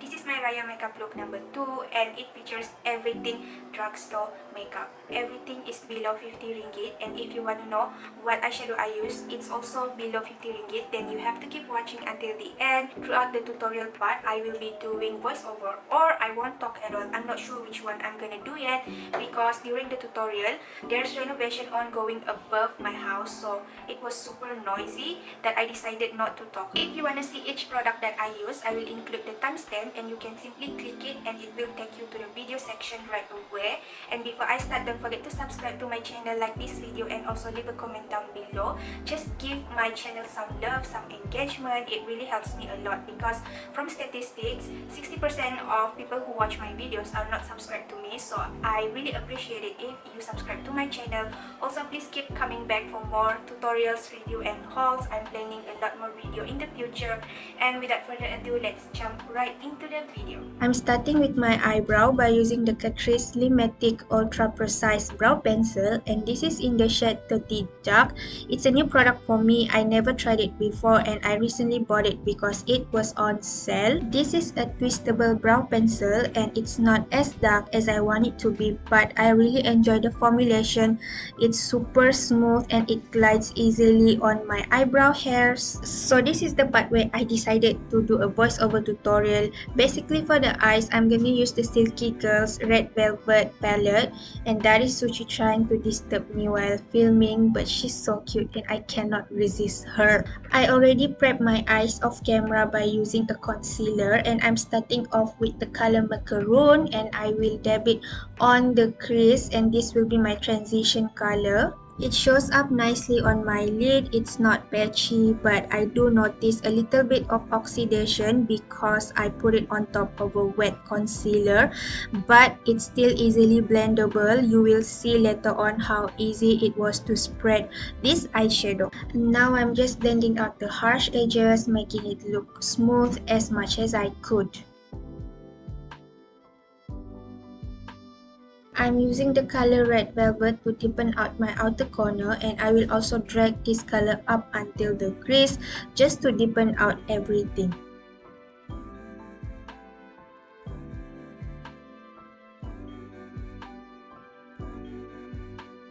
This is my Raya makeup look number 2, and it features everything drugstore makeup. Everything is below 50 ringgit, and if you want to know what eyeshadow I use, it's also below 50 ringgit. Then you have to keep watching until the end. Throughout the tutorial part, I will be doing voiceover, or I won't talk at all. I'm not sure which one I'm gonna do yet, because during the tutorial, there's renovation ongoing above my house, so it was super noisy that I decided not to talk. If you want to see each product that I use, I will include the timestamp, and you can simply click it and it will take you to the video section right away. And before I start, don't forget to subscribe to my channel, like this video, and also leave a comment down below. Just give my channel some love, some engagement. It really helps me a lot, because from statistics, 60% of people who watch my videos are not subscribed to me, so I really appreciate it if you subscribe to my channel. Also, please keep coming back for more tutorials, review, and hauls. I'm planning a lot more video in the future, and without further ado, let's jump right into the video. I'm starting with my eyebrow by using the Catrice Lipmatte Ultra Precise Brow Pencil, and this is in the shade 30 Dark. It's a new product for me. I never tried it before, and I recently bought it because it was on sale. This is a twistable brow pencil, and it's not as dark as I want it to be, but I really enjoy the formulation. It's super smooth and it glides easily on my eyebrow hairs. So this is the part where I decided to do a voiceover tutorial. Basically, for the eyes, I'm gonna use the silkygirl's Red Velvet palette, and that is Suchi trying to disturb me while filming, but she's so cute and I cannot resist her. I already prepped my eyes off camera by using a concealer, and I'm starting off with the color macaroon, and I will dab it on the crease, and this will be my transition color. It shows up nicely on my lid. It's not patchy, but I do notice a little bit of oxidation because I put it on top of a wet concealer, but it's still easily blendable. You will see later on how easy it was to spread this eyeshadow. Now I'm just blending out the harsh edges, making it look smooth as much as I could. I'm using the color Red Velvet to deepen out my outer corner, and I will also drag this color up until the crease just to deepen out everything.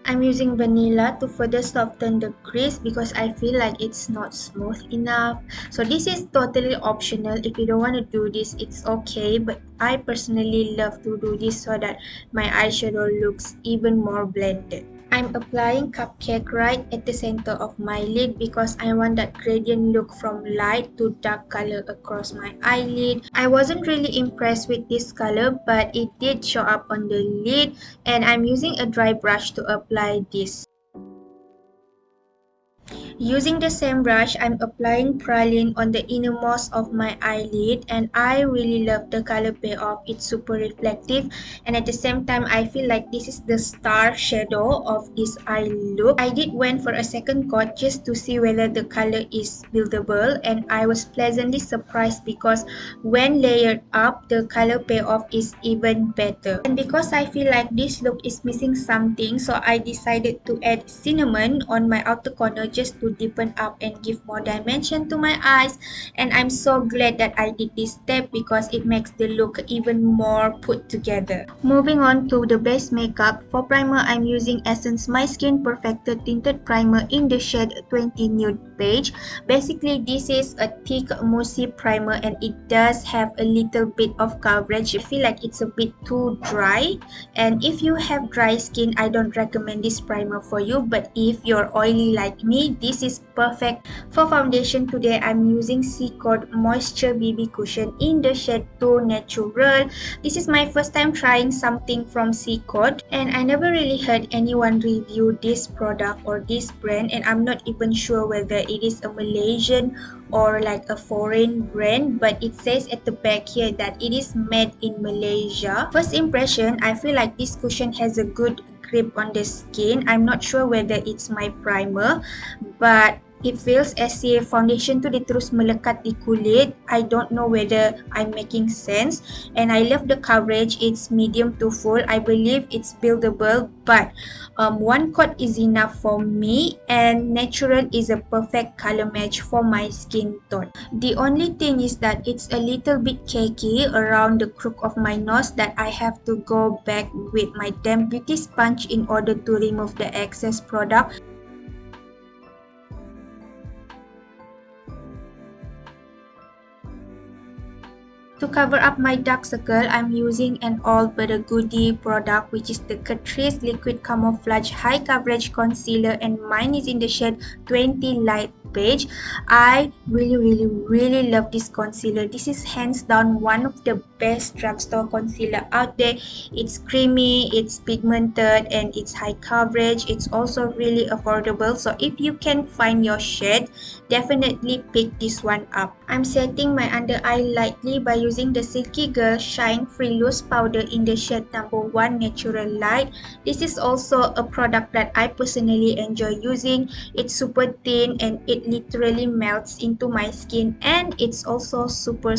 I'm using vanilla to further soften the crease because I feel like it's not smooth enough. So this is totally optional. If you don't want to do this, it's okay, but I personally love to do this so that my eyeshadow looks even more blended. I'm applying Cupcake right at the center of my lid because I want that gradient look from light to dark color across my eyelid. I wasn't really impressed with this color, but it did show up on the lid, and I'm using a dry brush to apply this. Using the same brush, I'm applying praline on the innermost of my eyelid, and I really love the color payoff. It's super reflective, and at the same time, I feel like this is the star shadow of this eye look. I did went for a second coat just to see whether the color is buildable, and I was pleasantly surprised because when layered up, the color payoff is even better. And because I feel like this look is missing something, so I decided to add cinnamon on my outer corner just to deepen up and give more dimension to my eyes, and I'm so glad that I did this step because it makes the look even more put together. Moving on to the base makeup. For primer, I'm using Essence My Skin Perfected Tinted Primer in the shade 20 Nude Beige. Basically, this is a thick moussey primer, and it does have a little bit of coverage. I feel like it's a bit too dry, and if you have dry skin, I don't recommend this primer for you, but if you're oily like me, this is perfect. For foundation today, I'm using Code Moisture BB Cushion in the shade 2 Natural. This is my first time trying something from Code, and I never really heard anyone review this product or this brand, and I'm not even sure whether it is a Malaysian or like a foreign brand, but it says at the back here that it is made in Malaysia. First impression, I feel like this cushion has a good grip on the skin. I'm not sure whether it's my primer, but It feels as if foundation tu dia terus melekat di kulit. I don't know whether I'm making sense. And I love the coverage. It's medium to full. I believe it's buildable, but one coat is enough for me, and natural is a perfect color match for my skin tone. The only thing is that it's a little bit cakey around the crook of my nose that I have to go back with my damp beauty sponge in order to remove the excess product. To cover up my dark circle, I'm using an all but a goodie product, which is the Catrice Liquid Camouflage High Coverage Concealer, and mine is in the shade 20 Light Beige. I really love this concealer. This is hands down one of the best drugstore concealer out there. It's creamy, it's pigmented, and it's high coverage. It's also really affordable. So if you can find your shade, definitely pick this one up. I'm setting my under eye lightly by using the silkygirl Shine Free Loose Powder in the shade number 1 Natural Light. This is also a product that I personally enjoy using. It's super thin and it literally melts into my skin, and it's also super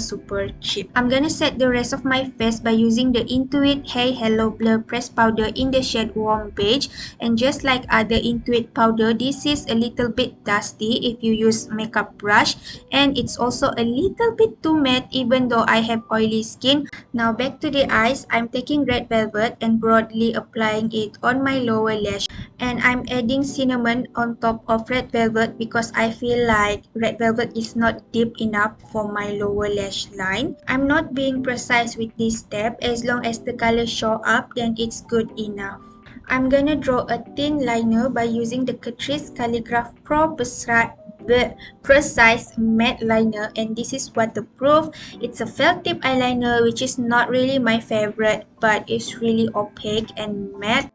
cheap. I'm gonna set the rest of my face by using the Intuit Hey Hello Blur Pressed Powder in the shade Warm Beige. And just like other Intuit powder, this is a little bit dusty if you use makeup brush, and it's also a little bit too matte even though I have oily skin. Now back to the eyes, I'm taking Red Velvet and broadly applying it on my lower lash, and I'm adding cinnamon on top of Red Velvet because I feel like Red Velvet is not deep enough for my lower lash line. I'm not being precise with this step. As long as the color show up, then it's good enough. I'm gonna draw a thin liner by using the Catrice Calligraph Pro Precise Matte Liner, and this is waterproof. It's a felt tip eyeliner, which is not really my favorite, but it's really opaque and matte.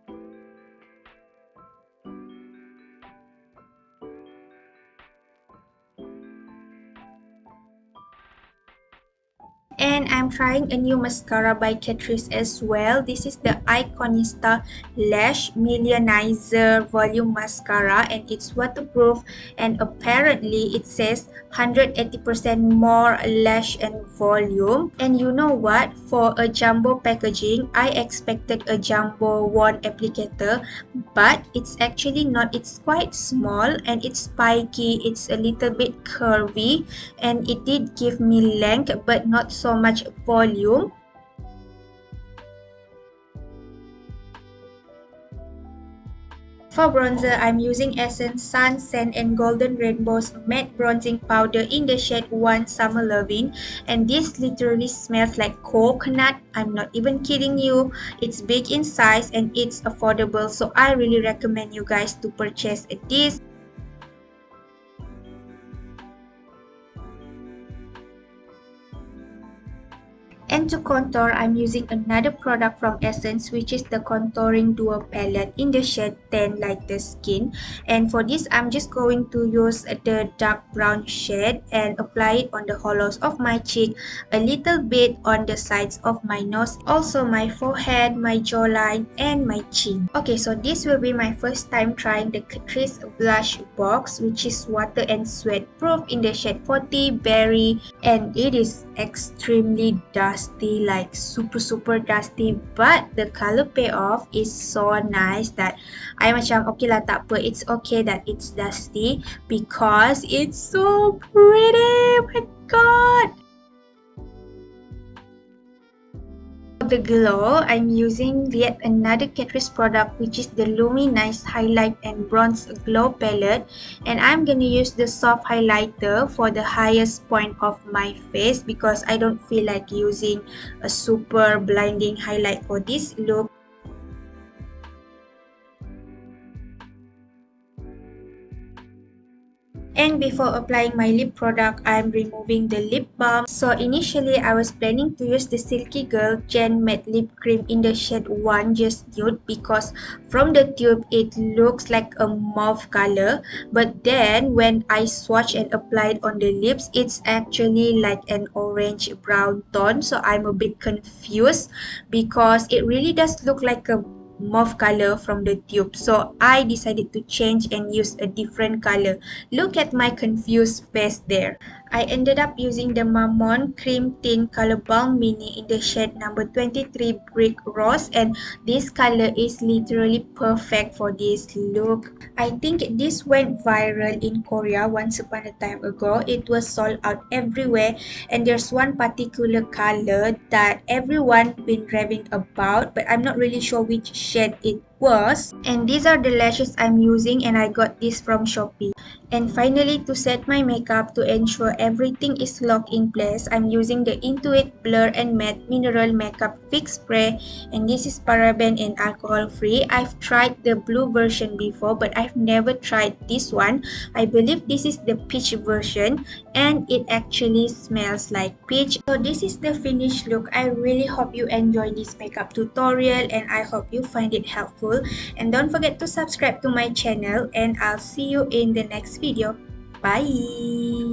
And I'm trying a new mascara by Catrice as well. This is the Iconista Lash Millionizer Volume Mascara, and it's waterproof, and apparently it says 180% more lash and volume. And you know what? For a jumbo packaging, I expected a jumbo wand applicator, but it's actually not. It's quite small and it's spiky. It's a little bit curvy, and it did give me length but not so much volume. For bronzer, I'm using Essence Sun, Sand and Golden Rainbow's Matte Bronzing Powder in the shade 1 Summer Lovin', and this literally smells like coconut. I'm not even kidding you. It's big in size and it's affordable, so I really recommend you guys to purchase this. And to contour, I'm using another product from Essence, which is the Contouring Duo Palette in the shade 10 Lighter Skin. And for this, I'm just going to use the dark brown shade and apply it on the hollows of my cheek, a little bit on the sides of my nose, also my forehead, my jawline, and my chin. Okay, so this will be my first time trying the Catrice Blush Box, which is water and sweat proof in the shade 40 Berry, and it is extremely dusty, like super dusty, but the color payoff is so nice that I macam okay lah, tak apa, it's okay that it's dusty because it's so pretty. Oh my god. For the glow, I'm using yet another Catrice product, which is the Luminize Highlight and Bronze Glow Palette, and I'm gonna use the soft highlighter for the highest point of my face because I don't feel like using a super blinding highlight for this look. And before applying my lip product, I'm removing the lip balm. So initially, I was planning to use the Silkygirl Gen Matte Lip Cream in the shade 1 Just Nude because from the tube, it looks like a mauve color. But then when I swatch and apply it on the lips, it's actually like an orange brown tone. So I'm a bit confused because it really does look like a mauve color from the tube. So I decided to change and use a different color. Look at my confused face there. I ended up using the Mammon Cream Tint Color Balm Mini in the shade number 23 Brick Rose, and this color is literally perfect for this look. I think this went viral in Korea once upon a time ago. It was sold out everywhere, and there's one particular color that everyone been raving about, but I'm not really sure which shade it was. And these are the lashes I'm using, and I got this from Shopee. And finally, to set my makeup to ensure everything is locked in place, I'm using the Intuit Blur and Matte Mineral Makeup Fix Spray, and this is paraben and alcohol free. I've tried the blue version before, but I've never tried this one. I believe this is the peach version, and it actually smells like peach. So this is the finished look. I really hope you enjoy this makeup tutorial, and I hope you find it helpful. And don't forget to subscribe to my channel, and I'll see you in the next video. Bye!